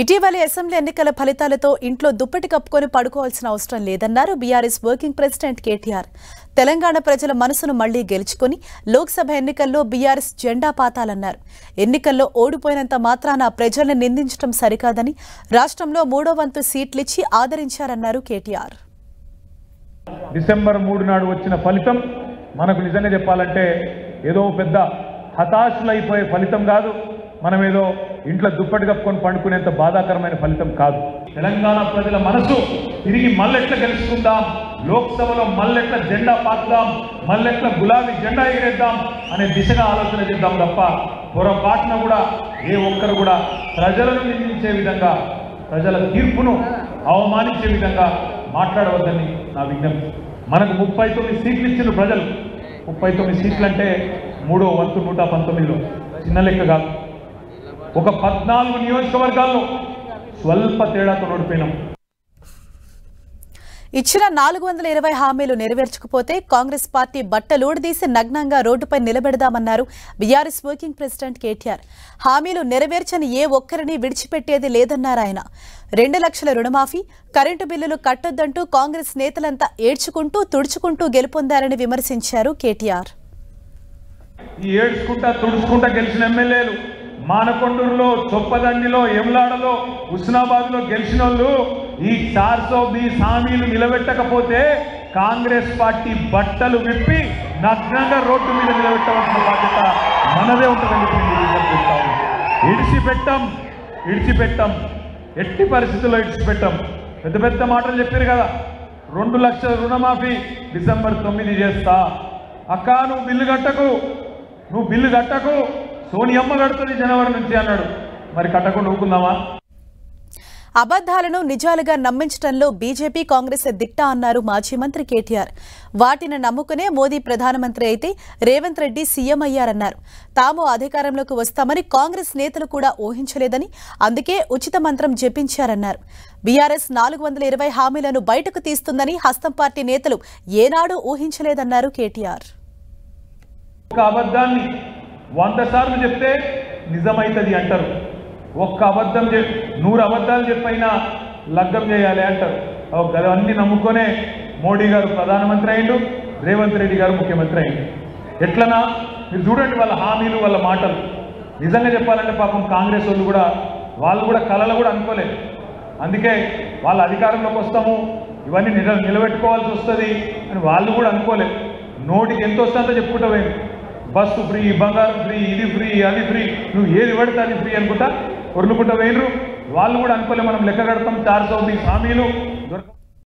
ఇటీవలి అసెంబ్లీ ఎన్నికల ఫలితాలతో ఇంట్లో దుప్పటి కప్పుకొని పడుకోవాల్సిన అవసరం లేదన్నారు BRS working president KTR. Telangana ప్రజల మనసును మళ్లీ గెలుచుకొని లోక్సభ ఎన్నికల్లో బీఆర్ఎస్ జెండా పాతాలన్నారు. ఎన్నికల్లో ఓడిపోయినంత మాత్రాన ప్రజల్ని నిందించడం సరికాదని రాష్ట్రంలో 3వ వంతు సీట్లిచ్చి ఆదరించారన్నారు కేటీఆర్. డిసెంబర్ 3 నాడు వచ్చిన ఫలితం మనకు నిజంగా చెప్పాలంటే ఏదో పెద్ద హతాశులైపోయే ఫలితం కాదు. మనం ఏదో ఇంట్లో దుప్పటి కప్పుకొని పండుకునేంత బాధాకరమైన ఫలితం కాదు. తెలంగాణ ప్రజల మనసు తిరిగి మళ్ళెట్లా గెలుచుకుందాం, లోక్సభలో మళ్ళెట్లా జెండా పాతుదాం, మళ్ళెట్లా గులాబీ జెండా ఎగిరేద్దాం అనే దిశగా ఆలోచన చేద్దాం తప్ప పొరపాటున కూడా ఏ ఒక్కరు కూడా ప్రజలను నిందించే విధంగా, ప్రజల తీర్పును అవమానించే విధంగా మాట్లాడవద్దని నా విజ్ఞప్తి. మనకు 39 సీట్లు ఇచ్చిన ప్రజలు. 39 సీట్లు అంటే 3వ వంతు 119లో చిన్న లెక్క కాదు. ఒక 14 నియోజకవర్గాల్లో స్వల్ప తేడాతో ఓడిపోయినాం. ఇచ్చిన 420 హామీలు నెరవేర్చకపోతే కాంగ్రెస్ పార్టీ బట్టలూడదీసి నగ్నంగా రోడ్డుపై నిలబెడదామన్నారు బీఆర్ఎస్ వర్కింగ్ ప్రెసిడెంట్ కేటీఆర్. హామీలు నెరవేర్చని ఏ ఒక్కరిని విడిచిపెట్టేది లేదన్నారు ఆయన. 2 లక్షల రుణమాఫీ, కరెంటు బిల్లులు కట్టొద్దంటూ కాంగ్రెస్ నేతలంతా ఏడ్చుకుంటూ తుడుచుకుంటూ గెలుపొందారని విమర్శించారు కేటీఆర్. ఈ ఏడ్చుకుంటా తుడుచుకుంటా గెలిచిన ఎమ్మెల్యేలు మానకొండూరులో, చొప్పదండిలో, ఎమ్లాడలో, హుస్నాబాద్లో గెలిచిన వాళ్ళు ఈ 420 హామీలు నిలబెట్టకపోతే కాంగ్రెస్ పార్టీ బట్టలు విప్పి నగ్నంగా రోడ్డు మీద నిలబెట్టవలసిన బాధ్యత మనదే ఉంటుందని ఇడిచిపెట్టాం, ఎట్టి పరిస్థితుల్లో ఇడిచిపెట్టాం. పెద్ద పెద్ద మాటలు చెప్పారు కదా. 2 లక్షల రుణమాఫీ డిసెంబర్ 9 చేస్తా. అక్క నువ్వు బిల్లు కట్టకు, సోనియమ్మ కడుతుంది జనవరి నుంచి అన్నాడు. మరి కట్టకుండా ఊరుకుందామా? అబద్ధాలను నిజాలుగా నమ్మించడంలో బీజేపీ, కాంగ్రెస్ దిట్ట అన్నారు మాజీ మంత్రి కేటీఆర్. వాటిని నమ్ముకునే మోదీ ప్రధానమంత్రి అయితే రేవంత్ రెడ్డి సీఎం అయ్యారన్నారు. తాము అధికారంలోకి వస్తామని కాంగ్రెస్ నేతలు కూడా ఊహించలేదని, అందుకే ఉచిత మంత్రం జపించారన్నారు. బీఆర్ఎస్ 420 హామీలను బయటకు తీస్తుందని హస్తం పార్టీ నేతలు ఏనాడూ ఊహించలేదన్నారు కేటీఆర్. ఒక అబద్ధాన్ని 100 సార్లు చెప్తే నిజమైతుంది అంటారు. ఒక్క అబద్ధం 100 అబద్ధాలు చెప్పైనా లగ్గం చేయాలి అంటారు. అన్నీ నమ్ముకొనే మోడీ గారు ప్రధానమంత్రి అయిండు, రేవంత్ రెడ్డి గారు ముఖ్యమంత్రి అయిండు. ఎట్లనా మీరు చూడండి వాళ్ళ హామీలు, వాళ్ళ మాటలు. నిజంగా చెప్పాలంటే పాపం కాంగ్రెస్ వాళ్ళు కూడా కళలు కూడా అనుకోలేదు. అందుకే వాళ్ళ అధికారంలోకి వస్తాము, ఇవన్నీ నిలబెట్టుకోవాల్సి వస్తుంది అని వాళ్ళు కూడా అనుకోలేదు. నోటికి ఎంత వస్తుందో చెప్పుకుంటూ పోయింది. బస్సు ఫ్రీ, బంగారం ఫ్రీ, ఇది ఫ్రీ, అది ఫ్రీ, నువ్వు ఏది పడితే అది ఫ్రీ అనుకుంటా ఒర్లుకుంటా పోయినరు. వాళ్ళు కూడా అనుకోలే మనం లెక్క కడతాం 420 హామీలు దొరక